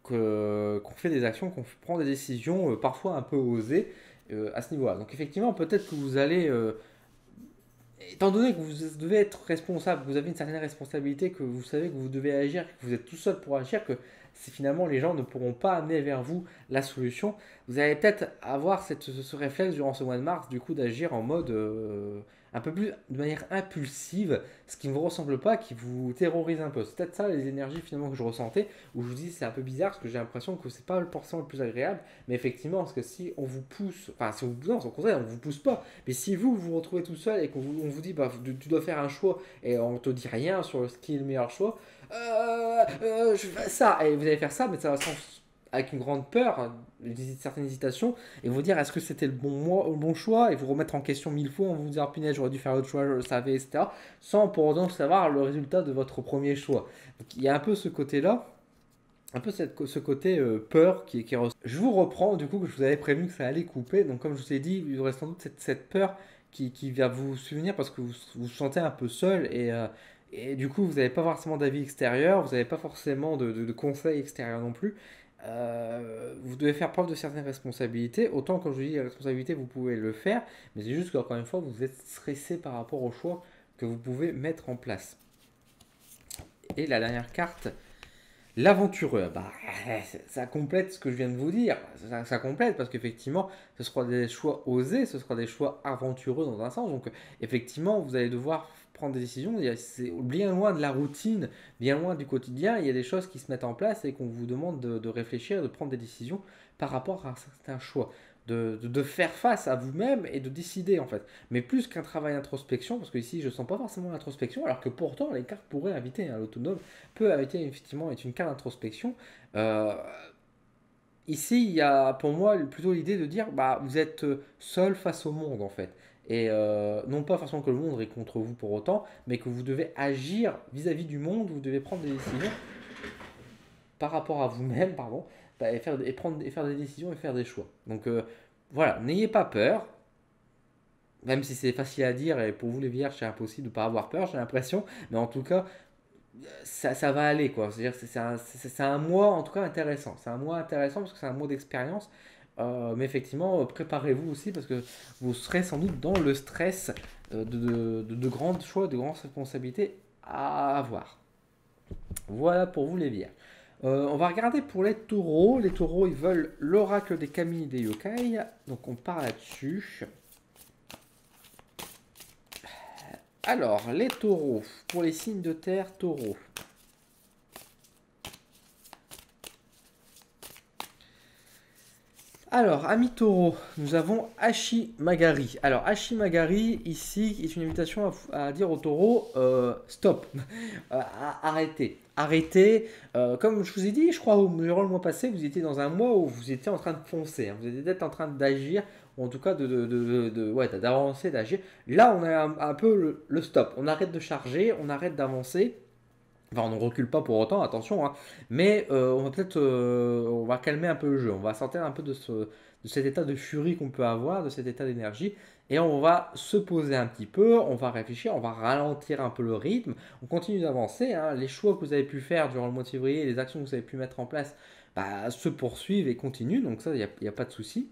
qu'on fait des actions, qu'on prend des décisions parfois un peu osées à ce niveau-là. Donc effectivement, peut-être que vous allez, étant donné que vous devez être responsable, vous avez une certaine responsabilité, que vous savez que vous devez agir, que vous êtes tout seul pour agir, que finalement les gens ne pourront pas amener vers vous la solution, vous allez peut-être avoir ce réflexe durant ce mois de mars, du coup, d'agir en mode un peu plus de manière impulsive, ce qui ne vous ressemble pas, qui vous terrorise un peu. C'est peut-être ça les énergies finalement que je ressentais, où je vous dis c'est un peu bizarre parce que j'ai l'impression que c'est pas forcément le plus agréable, mais effectivement, parce que si on vous pousse, enfin si vous, non, au contraire, on vous pousse pas, mais si vous retrouvez tout seul et qu'on vous dit bah, tu dois faire un choix et on te dit rien sur ce qui est le meilleur choix, je fais ça et vous allez faire ça, mais ça va avec une grande peur, hein, certaines hésitations, et vous dire est-ce que c'était le bon choix, et vous remettre en question mille fois en vous disant punaise, j'aurais dû faire l'autre choix, je le savais, etc. Sans pour autant savoir le résultat de votre premier choix. Donc il y a un peu ce côté-là, un peu ce côté peur qui ressort. Je vous reprends, du coup, que je vous avais prévenu que ça allait couper. Donc, comme je vous ai dit, il y aurait sans doute cette peur qui va vous souvenir parce que vous vous sentez un peu seul et du coup, vous n'avez pas forcément d'avis extérieur, vous n'avez pas forcément de conseils extérieurs non plus. Vous devez faire preuve de certaines responsabilités. Autant, quand je vous dis les responsabilités, vous pouvez le faire, mais c'est juste qu'encore une fois, vous êtes stressé par rapport au choix que vous pouvez mettre en place. Et la dernière carte, l'aventureux, bah, ça complète ce que je viens de vous dire. Ça complète parce qu'effectivement, ce sera des choix osés, ce sera des choix aventureux dans un sens. Donc, effectivement, vous allez devoir prendre des décisions. C'est bien loin de la routine, bien loin du quotidien. Il y a des choses qui se mettent en place et qu'on vous demande de réfléchir, de prendre des décisions par rapport à certains choix. De faire face à vous-même et de décider en fait. Mais plus qu'un travail d'introspection, parce que ici je ne sens pas forcément l'introspection, alors que pourtant les cartes pourraient inviter, hein, l'autonome peut inviter effectivement être une carte d'introspection. Euh, Ici, il y a pour moi plutôt l'idée de dire bah, vous êtes seul face au monde en fait. Et non pas forcément que le monde est contre vous pour autant, mais que vous devez agir vis-à-vis du monde, vous devez prendre des décisions par rapport à vous-même, pardon, bah, et faire des décisions et faire des choix. Donc voilà, n'ayez pas peur, même si c'est facile à dire et pour vous les vierges c'est impossible de ne pas avoir peur, j'ai l'impression, mais en tout cas ça va aller quoi. C'est-à-dire que c'est un mois en tout cas intéressant. C'est un mois intéressant parce que c'est un mois d'expérience. Mais effectivement, préparez-vous aussi parce que vous serez sans doute dans le stress de grands choix, de grandes responsabilités à avoir. Voilà pour vous les vierges. On va regarder pour les taureaux. Les taureaux, ils veulent l'oracle des kami et des yokai. Donc on part là-dessus. Alors, les taureaux. Pour les signes de terre, taureaux. Alors, amis taureaux, nous avons Hachi Magari. Alors, Hachi Magari, ici, est une invitation à dire aux taureaux stop, arrêtez. Arrêtez. Comme je vous ai dit, je crois, durant le mois passé, vous étiez dans un mois où vous étiez en train de foncer. Hein. Vous étiez peut-être en train d'agir, ou en tout cas ouais, d'avancer, d'agir. Là, on a un peu le stop. On arrête de charger, on arrête d'avancer. Enfin, on ne recule pas pour autant, attention, hein. Mais on va peut-être, on va calmer un peu le jeu. On va sortir un peu de cet état de furie qu'on peut avoir, de cet état d'énergie, et on va se poser un petit peu, on va réfléchir, on va ralentir un peu le rythme, on continue d'avancer, hein. Les choix que vous avez pu faire durant le mois de février, les actions que vous avez pu mettre en place, bah, se poursuivent et continuent, donc ça, il n'y a pas de souci.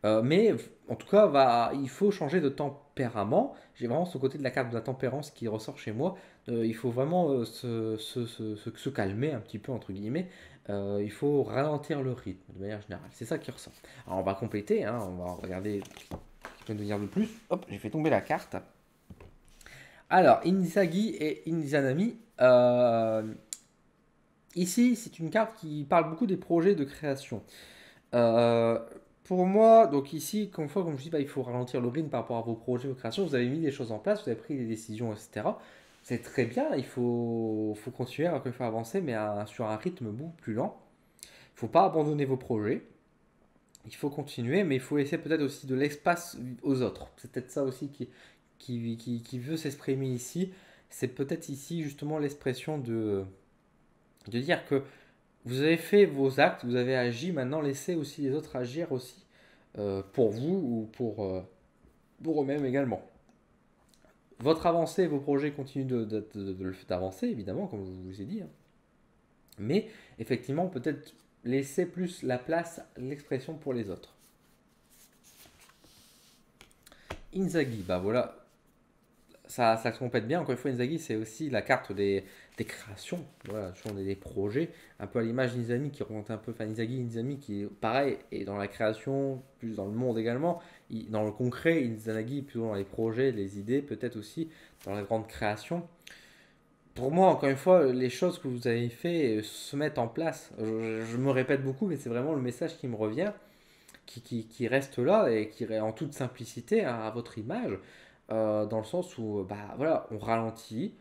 Mais en tout cas, il faut changer de tempérament. J'ai vraiment ce côté de la carte de la tempérance qui ressort chez moi. Il faut vraiment se calmer un petit peu, entre guillemets. Il faut ralentir le rythme de manière générale. C'est ça qui ressort. Alors on va compléter, hein, on va regarder ce qui peut nous dire de plus. Hop, j'ai fait tomber la carte. Alors, Inzaghi et Inzanami. Ici, c'est une carte qui parle beaucoup des projets de création. Euh, pour moi, donc ici, comme je dis, bah, il faut ralentir le rythme par rapport à vos projets, vos créations. Vous avez mis des choses en place, vous avez pris des décisions, etc. C'est très bien, faut continuer, encore une fois, avancer, mais sur un rythme beaucoup plus lent. Il ne faut pas abandonner vos projets. Il faut continuer, mais il faut laisser peut-être aussi de l'espace aux autres. C'est peut-être ça aussi qui veut s'exprimer ici. C'est peut-être ici justement l'expression de dire que vous avez fait vos actes, vous avez agi, maintenant laissez aussi les autres agir aussi pour vous ou pour eux-mêmes également. Votre avancée, vos projets continuent d'avancer, évidemment, comme je vous ai dit. Hein. Mais effectivement, peut-être laisser plus la place, l'expression pour les autres. Inzaghi, bah voilà, ça se complète bien. Encore une fois, Inzaghi, c'est aussi la carte des créations, voilà, ce sont des projets, un peu à l'image d'Inzami qui remonte un peu, enfin Inzami qui est pareil, et dans la création, plus dans le monde également, dans le concret, Inzaghi plutôt dans les projets, les idées, peut-être aussi dans la grande création. Pour moi, encore une fois, les choses que vous avez fait se mettent en place. Je me répète beaucoup, mais c'est vraiment le message qui me revient, qui reste là et qui est en toute simplicité hein, à votre image, dans le sens où bah, voilà, on ralentit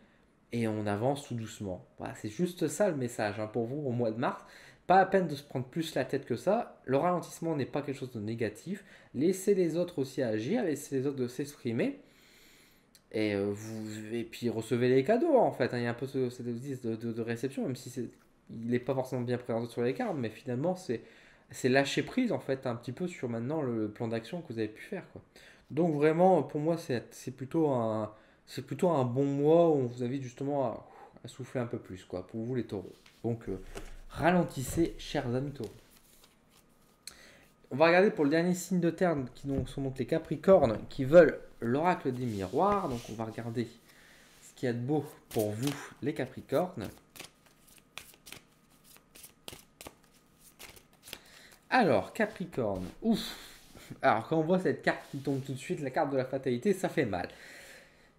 et on avance tout doucement. Voilà, c'est juste ça le message hein, pour vous au mois de mars. pas la peine de se prendre plus la tête que ça. Le ralentissement n'est pas quelque chose de négatif. Laissez les autres aussi agir, laissez les autres de s'exprimer. Et puis recevez les cadeaux en fait, hein. Il y a un peu cet exercice de réception, même si il n'est pas forcément bien présenté sur les cartes, mais finalement c'est lâcher prise en fait un petit peu sur maintenant le plan d'action que vous avez pu faire, quoi. Donc vraiment pour moi c'est plutôt un bon mois où on vous invite justement à souffler un peu plus, quoi, pour vous les taureaux. Donc ralentissez, chers amis taureaux. On va regarder pour le dernier signe de terre sont donc les Capricornes qui veulent l'oracle des miroirs. Donc on va regarder ce qu'il y a de beau pour vous les Capricornes. Alors Capricorne, ouf. Alors quand on voit cette carte qui tombe tout de suite, la carte de la fatalité, ça fait mal.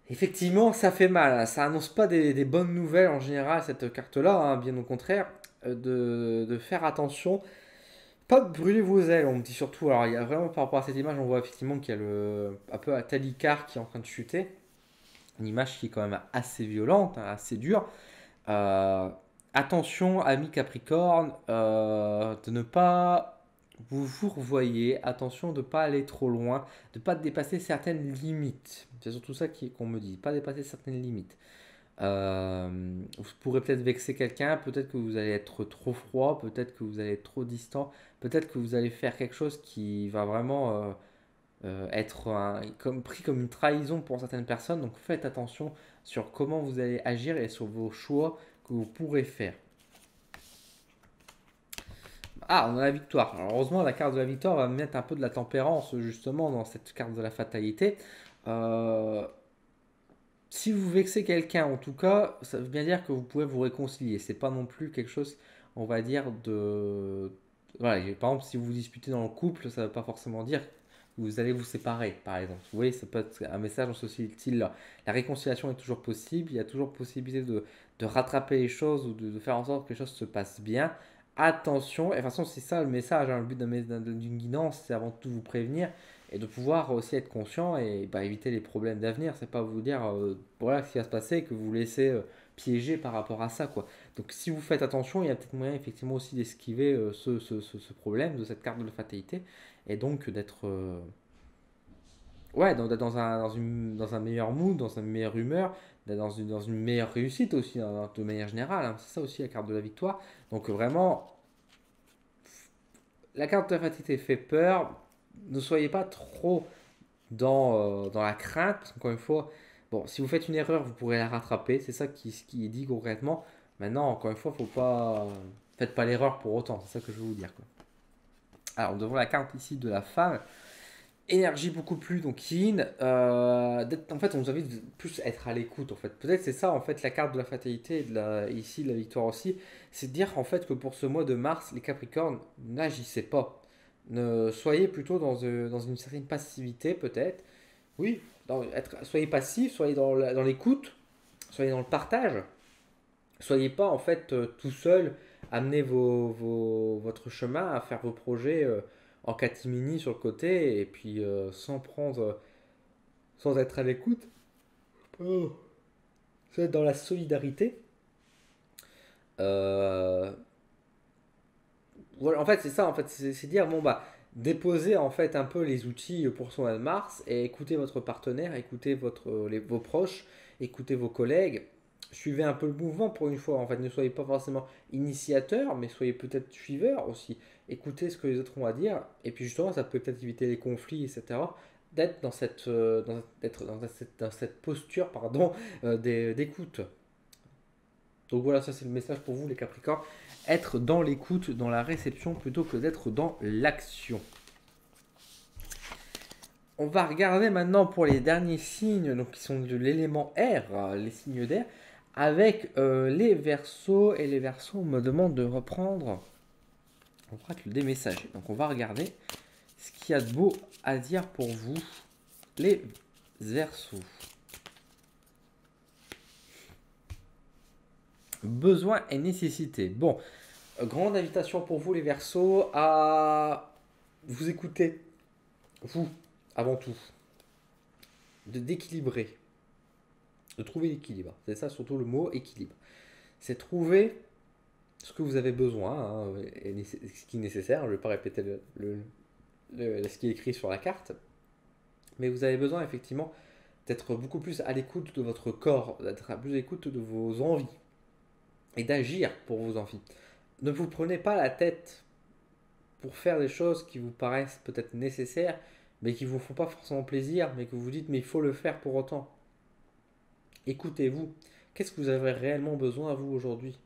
Effectivement, ça fait mal. Ça annonce pas des bonnes nouvelles en général cette carte-là, hein, bien au contraire, de faire attention. Pas de brûler vos ailes, on me dit surtout. Alors, il y a vraiment par rapport à cette image, on voit effectivement qu'il y a un peu un Talicar qui est en train de chuter. Une image qui est quand même assez violente, hein, assez dure. Euh, Attention, amis Capricorne, de ne pas vous revoyez. Attention de ne pas aller trop loin, de ne pas dépasser certaines limites. C'est surtout ça qu'on me dit, pas dépasser certaines limites. Vous pourrez peut-être vexer quelqu'un, peut-être que vous allez être trop froid, peut-être que vous allez être trop distant, peut-être que vous allez faire quelque chose qui va vraiment être pris comme une trahison pour certaines personnes. Donc faites attention sur comment vous allez agir et sur vos choix que vous pourrez faire. Ah, on a la victoire. Alors, heureusement, la carte de la victoire va mettre un peu de la tempérance justement dans cette carte de la fatalité. Euh, Si vous vexez quelqu'un, en tout cas, ça veut bien dire que vous pouvez vous réconcilier. C'est pas non plus quelque chose, on va dire, de. Voilà, par exemple, si vous vous disputez dans le couple, ça ne veut pas forcément dire que vous allez vous séparer, par exemple. Vous voyez, ça peut être un message en ce style-là. La réconciliation est toujours possible, il y a toujours possibilité de rattraper les choses ou de faire en sorte que les choses se passent bien. Attention, et de toute façon, c'est ça le message, hein, le but d'une guidance, c'est avant tout vous prévenir et de pouvoir aussi être conscient et bah, éviter les problèmes d'avenir. C'est pas vous dire voilà ce qui va se passer et que vous vous laissez piéger par rapport à ça, quoi. Donc si vous faites attention, il y a peut-être moyen effectivement aussi d'esquiver ce problème de cette carte de la fatalité et donc d'être ouais, d'être dans un meilleur mood, dans une meilleure humeur, d'être dans une meilleure réussite aussi, hein, de manière générale, hein. C'est ça aussi la carte de la victoire. Donc vraiment, la carte de la fatalité fait peur. Ne soyez pas trop dans la crainte, parce qu'encore une fois, bon, si vous faites une erreur, vous pourrez la rattraper. C'est ça qui est dit concrètement. Maintenant, encore une fois, faut pas, faites pas l'erreur pour autant. C'est ça que je veux vous dire, quoi. Alors, devant la carte ici de la femme, énergie beaucoup plus donc yin. En fait, on nous invite plus à être à l'écoute. En fait, peut-être c'est ça en fait la carte de la fatalité et ici de la victoire aussi, c'est de dire en fait que pour ce mois de mars, les Capricornes n'agissez pas. Ne soyez plutôt dans une certaine passivité peut-être. Oui, soyez passif, soyez dans l'écoute, soyez dans le partage. Soyez pas en fait tout seul, amenez votre chemin à faire vos projets en catimini sur le côté et puis sans être à l'écoute, oh, sans être dans la solidarité. Euh, voilà, en fait c'est ça, en fait c'est dire bon bah déposez en fait un peu les outils pour son mois de mars et écoutez votre partenaire, écoutez vos proches, écoutez vos collègues, suivez un peu le mouvement pour une fois. En fait, ne soyez pas forcément initiateur, mais soyez peut-être suiveur aussi. Écoutez ce que les autres ont à dire, et puis justement, ça peut peut-être éviter les conflits, etc. D'être dans cette posture, pardon, d'écoute. Donc voilà, ça c'est le message pour vous, les Capricornes. Être dans l'écoute, dans la réception, plutôt que d'être dans l'action. On va regarder maintenant pour les derniers signes, donc qui sont de l'élément R, les signes d'air, avec les Verseaux. Et les Verseaux, on me demande de reprendre l'oracle des messagers. Donc on va regarder ce qu'il y a de beau à dire pour vous, les Verseaux. Besoin et nécessité. Bon, grande invitation pour vous, les Verseaux, à vous écouter, vous, avant tout, d'équilibrer, de trouver l'équilibre. C'est ça surtout le mot équilibre. C'est trouver ce que vous avez besoin, hein, et ce qui est nécessaire. Je ne vais pas répéter ce qui est écrit sur la carte, mais vous avez besoin effectivement d'être beaucoup plus à l'écoute de votre corps, d'être plus à l'écoute de vos envies et d'agir pour vos envies. Ne vous prenez pas la tête pour faire des choses qui vous paraissent peut-être nécessaires, mais qui ne vous font pas forcément plaisir, mais que vous dites mais il faut le faire pour autant. Écoutez-vous. Qu'est-ce que vous avez réellement besoin à vous aujourd'hui?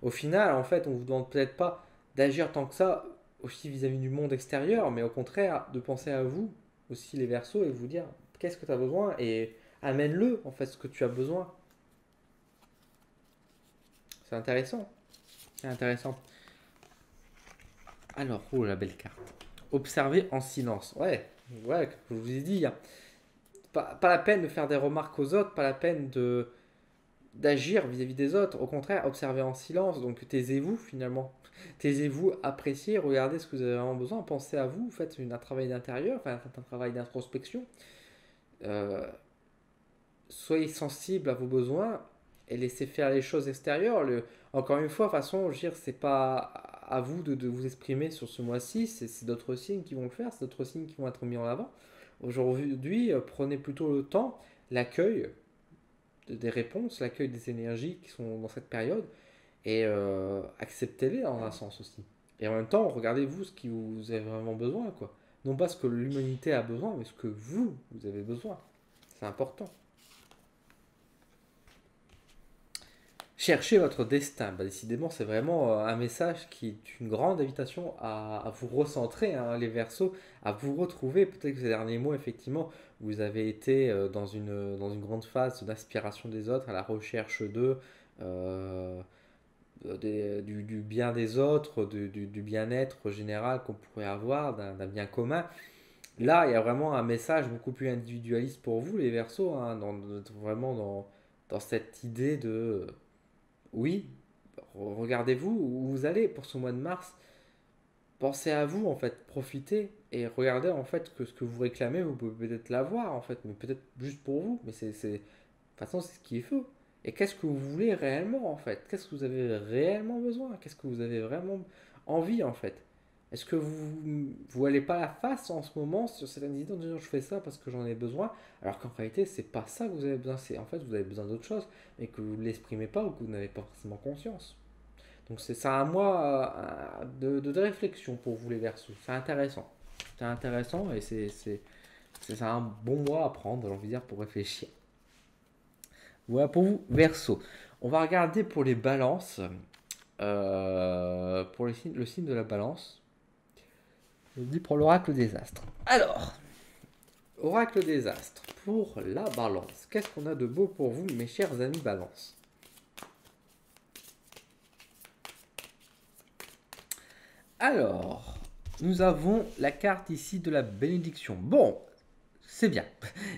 Au final, en fait, on ne vous demande peut-être pas d'agir tant que ça aussi vis-à-vis du monde extérieur, mais au contraire de penser à vous, aussi les Verseaux, et vous dire qu'est-ce que tu as besoin et amène-le, en fait, ce que tu as besoin. C'est intéressant. C'est intéressant. Alors, oh la belle carte. Observer en silence. Ouais, ouais, comme je vous ai dit, hein. Pas la peine de faire des remarques aux autres, pas la peine d'agir vis-à-vis des autres. Au contraire, observez en silence. Donc taisez-vous finalement. Taisez-vous, appréciez, regardez ce que vous avez vraiment besoin, pensez à vous, faites un travail d'intérieur, enfin faites un travail d'introspection. Euh, Soyez sensible à vos besoins et laissez faire les choses extérieures. Encore une fois, de toute façon, je veux dire, c'est pas à vous de vous exprimer sur ce mois-ci, c'est d'autres signes qui vont le faire, c'est d'autres signes qui vont être mis en avant. Aujourd'hui, prenez plutôt le temps, l'accueil des réponses, l'accueil des énergies qui sont dans cette période, et acceptez-les dans un sens aussi. Et en même temps, regardez-vous ce qui vous avez vraiment besoin, quoi. Non pas ce que l'humanité a besoin, mais ce que vous avez besoin. C'est important. Cherchez votre destin. Bah, décidément, c'est vraiment un message qui est une grande invitation à vous recentrer, hein, les Verseaux, à vous retrouver. Peut-être que ces derniers mois, effectivement, vous avez été dans une grande phase d'aspiration des autres, à la recherche d'eux, euh, du bien des autres, du bien-être général qu'on pourrait avoir, d'un bien commun. Là, il y a vraiment un message beaucoup plus individualiste pour vous, les Verseaux, hein, vraiment dans cette idée de oui, regardez-vous où vous allez pour ce mois de mars. Pensez à vous en fait, profitez et regardez en fait que ce que vous réclamez, vous pouvez peut-être l'avoir en fait, mais peut-être juste pour vous. Mais de toute façon, c'est ce qui est faux. Et qu'est-ce que vous voulez réellement en fait? Qu'est-ce que vous avez réellement besoin? Qu'est-ce que vous avez vraiment envie en fait? Est-ce que vous allez pas la face en ce moment sur certaines idées en disant je fais ça parce que j'en ai besoin, alors qu'en réalité c'est pas ça que vous avez besoin, c'est en fait vous avez besoin d'autre chose, mais que vous ne l'exprimez pas ou que vous n'avez pas forcément conscience. Donc c'est ça à moi de réflexion pour vous les Verseaux. C'est intéressant. C'est intéressant et c'est un bon mois à prendre, j'ai envie de dire, pour réfléchir. Voilà pour vous, Verseau. On va regarder pour les balances. Pour le signe de la balance. Je dis pour l'oracle des astres. Alors, oracle des astres, pour la balance. Qu'est-ce qu'on a de beau pour vous, mes chers amis balance? Alors, nous avons la carte ici de la bénédiction. Bon, c'est bien,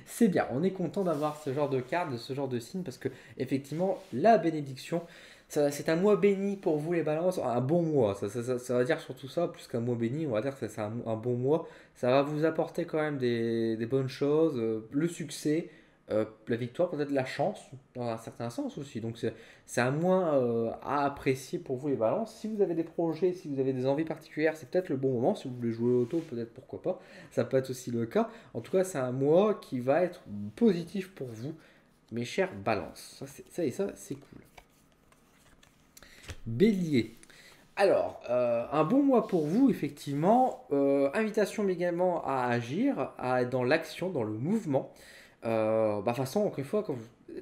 c'est bien. On est content d'avoir ce genre de carte, de ce genre de signe, parce que effectivement, la bénédiction, c'est un mois béni pour vous les balances, un bon mois. Ça va dire surtout ça, plus qu'un mois béni, on va dire que c'est un bon mois. Ça va vous apporter quand même des bonnes choses, le succès, la victoire, peut-être la chance, dans un certain sens aussi. Donc c'est un mois à apprécier pour vous les balances. Si vous avez des projets, si vous avez des envies particulières, c'est peut-être le bon moment. Si vous voulez jouer au loto, peut-être pourquoi pas. Ça peut être aussi le cas. En tout cas, c'est un mois qui va être positif pour vous, mes chers balances. Ça, c'est cool. Bélier. Alors, un bon mois pour vous, effectivement. Invitation également à agir, à être dans l'action, dans le mouvement. De toute façon, encore une fois,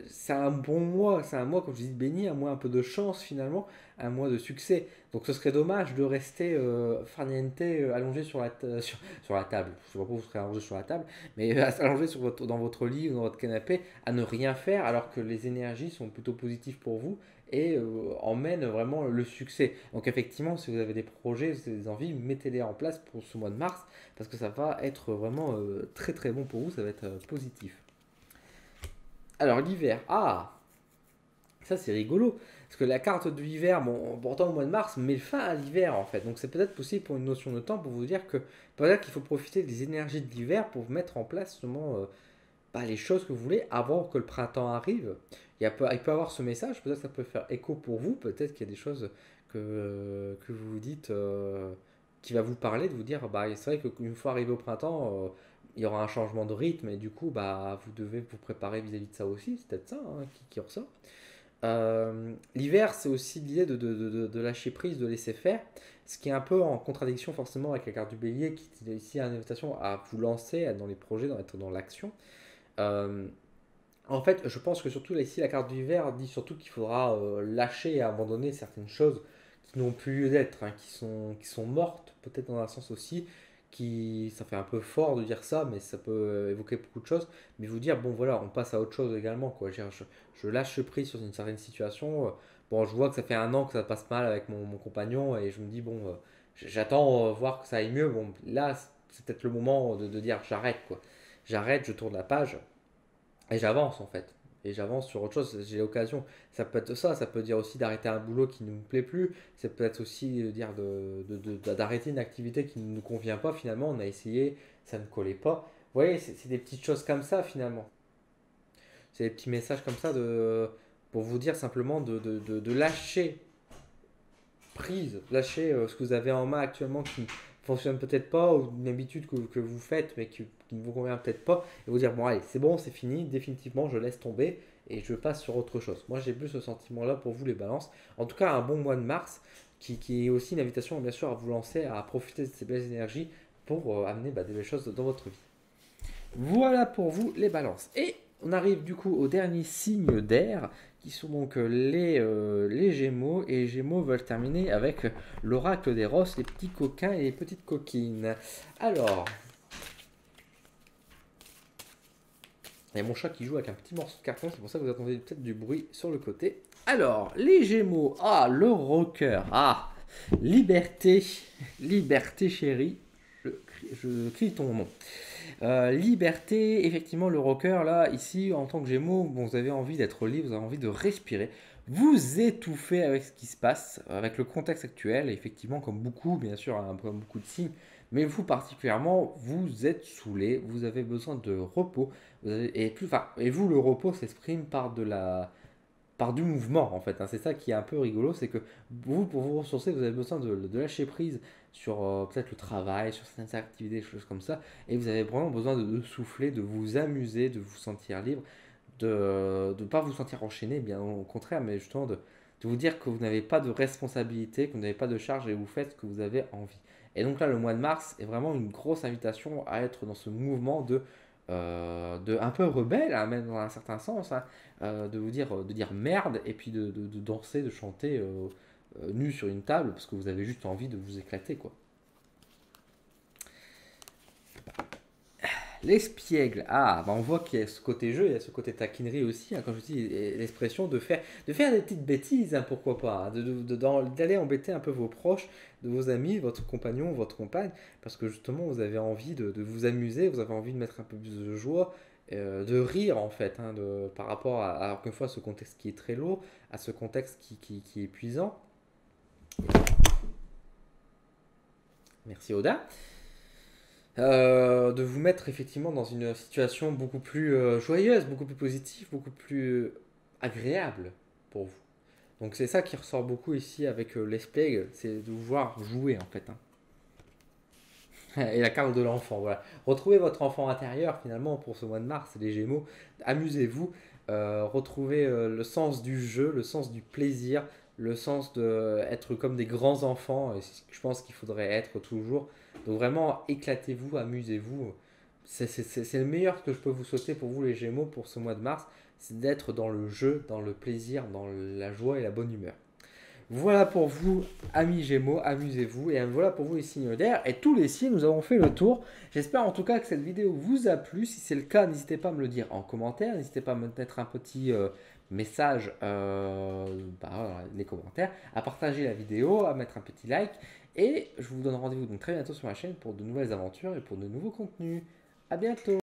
c'est un bon mois, c'est un mois, comme je dis, béni, un mois un peu de chance finalement, un mois de succès. Donc ce serait dommage de rester farniente, allongé sur la table. Je ne sais pas pourquoi vous serez allongé sur la table, mais allongé dans votre lit ou dans votre canapé, à ne rien faire alors que les énergies sont plutôt positives pour vous et emmènent vraiment le succès. Donc effectivement, si vous avez des projets, si vous avez des envies, mettez-les en place pour ce mois de mars, parce que ça va être vraiment très très bon pour vous, ça va être positif. Alors l'hiver, ça c'est rigolo, parce que la carte de l'hiver, bon, pourtant au mois de mars, met fin à l'hiver en fait, donc c'est peut-être possible pour une notion de temps pour vous dire que peut-être qu'il faut profiter des énergies de l'hiver pour mettre en place justement les choses que vous voulez avant que le printemps arrive. Il peut avoir ce message, peut-être que ça peut faire écho pour vous, peut-être qu'il y a des choses que vous vous dites qui va vous parler, de vous dire, bah, c'est vrai qu'une fois arrivé au printemps, il y aura un changement de rythme et du coup, bah, vous devez vous préparer vis-à-vis de ça aussi, c'est peut-être ça hein, qui ressort. L'hiver, c'est aussi l'idée de lâcher prise, de laisser faire, ce qui est un peu en contradiction forcément avec la carte du bélier, qui est ici une invitation à vous lancer, à être dans les projets, être dans l'action. Euh, En fait, je pense que surtout là, ici, la carte du l'hiver dit surtout qu'il faudra lâcher et abandonner certaines choses qui n'ont plus lieu d'être, hein, qui sont mortes, peut-être dans un sens aussi, ça fait un peu fort de dire ça, mais ça peut évoquer beaucoup de choses, mais vous dire, bon voilà, on passe à autre chose également, quoi. Je lâche prise sur une certaine situation. Bon, je vois que ça fait un an que ça passe mal avec mon compagnon, et je me dis, bon, j'attends voir que ça aille mieux. Bon, là, c'est peut-être le moment de dire, j'arrête, quoi. J'arrête, je tourne la page. Et j'avance en fait. Et j'avance sur autre chose, j'ai l'occasion. Ça peut être ça, ça peut dire aussi d'arrêter un boulot qui ne nous plaît plus. Ça peut être aussi dire d'arrêter une activité qui ne nous convient pas. Finalement, on a essayé, ça ne collait pas. Vous voyez, c'est des petites choses comme ça finalement. C'est des petits messages comme ça pour vous dire simplement de lâcher prise, lâcher ce que vous avez en main actuellement qui ne fonctionne peut-être pas, ou une habitude que vous faites mais qui ne vous convient peut-être pas, et vous dire bon allez c'est bon, c'est fini, définitivement je laisse tomber et je passe sur autre chose. Moi j'ai plus ce sentiment-là pour vous les balances. En tout cas un bon mois de mars qui est aussi une invitation bien sûr à vous lancer, à profiter de ces belles énergies pour amener des belles choses dans votre vie. Voilà pour vous les balances. Et on arrive du coup au dernier signe d'air, qui sont donc les Gémeaux. Et les Gémeaux veulent terminer avec l'oracle des Rosses, les petits coquins et les petites coquines. Alors, il y a mon chat qui joue avec un petit morceau de carton, c'est pour ça que vous entendez peut-être du bruit sur le côté. Alors, les Gémeaux, le rocker, liberté, liberté chérie, je crie ton nom. Liberté, effectivement, le rocker, là, ici, en tant que Gémeaux, bon, vous avez envie d'être libre, vous avez envie de respirer, vous étouffez avec ce qui se passe, avec le contexte actuel, et effectivement, comme beaucoup, bien sûr, hein, comme beaucoup de signes, mais vous particulièrement, vous êtes saoulé, vous avez besoin de repos, et vous, le repos s'exprime par du mouvement en fait, hein. C'est ça qui est un peu rigolo, c'est que vous, pour vous ressourcer, vous avez besoin de lâcher prise sur peut-être le travail, sur certaines activités, des choses comme ça, et vous avez vraiment besoin de souffler, de vous amuser, de vous sentir libre, de ne pas vous sentir enchaîné, bien au contraire, mais justement de vous dire que vous n'avez pas de responsabilité, que vous n'avez pas de charge et vous faites ce que vous avez envie. Et donc là, le mois de mars est vraiment une grosse invitation à être dans ce mouvement de un peu rebelle, hein, même dans un certain sens, hein, de dire merde et puis de danser, de chanter nu sur une table parce que vous avez juste envie de vous éclater, quoi. L'espiègle, on voit qu'il y a ce côté jeu, il y a ce côté taquinerie aussi, hein, comme je dis, l'expression de faire des petites bêtises, hein, pourquoi pas, hein, d'aller embêter un peu vos proches, de vos amis, votre compagnon, votre compagne, parce que justement vous avez envie de vous amuser, vous avez envie de mettre un peu plus de joie, de rire en fait, hein, par rapport encore une fois, à ce contexte qui est très lourd, à ce contexte qui est épuisant. Merci Oda. De vous mettre effectivement dans une situation beaucoup plus joyeuse, beaucoup plus positive, beaucoup plus agréable pour vous. Donc c'est ça qui ressort beaucoup ici avec l'espiègle, c'est de vous voir jouer en fait, hein. Et la carte de l'enfant, voilà. Retrouvez votre enfant intérieur finalement pour ce mois de mars, les Gémeaux. Amusez-vous, retrouvez le sens du jeu, le sens du plaisir, le sens d'être comme des grands enfants. Et c'est ce que je pense qu'il faudrait être toujours. Donc vraiment, éclatez-vous, amusez-vous. C'est le meilleur que je peux vous souhaiter pour vous les Gémeaux pour ce mois de mars, c'est d'être dans le jeu, dans le plaisir, dans la joie et la bonne humeur. Voilà pour vous, amis Gémeaux, amusez-vous. Et voilà pour vous les signes d'air. Et tous les signes, nous avons fait le tour. J'espère en tout cas que cette vidéo vous a plu. Si c'est le cas, n'hésitez pas à me le dire en commentaire. N'hésitez pas à me mettre un petit message dans les commentaires, à partager la vidéo, à mettre un petit like. Et je vous donne rendez-vous donc très bientôt sur ma chaîne pour de nouvelles aventures et pour de nouveaux contenus. À bientôt!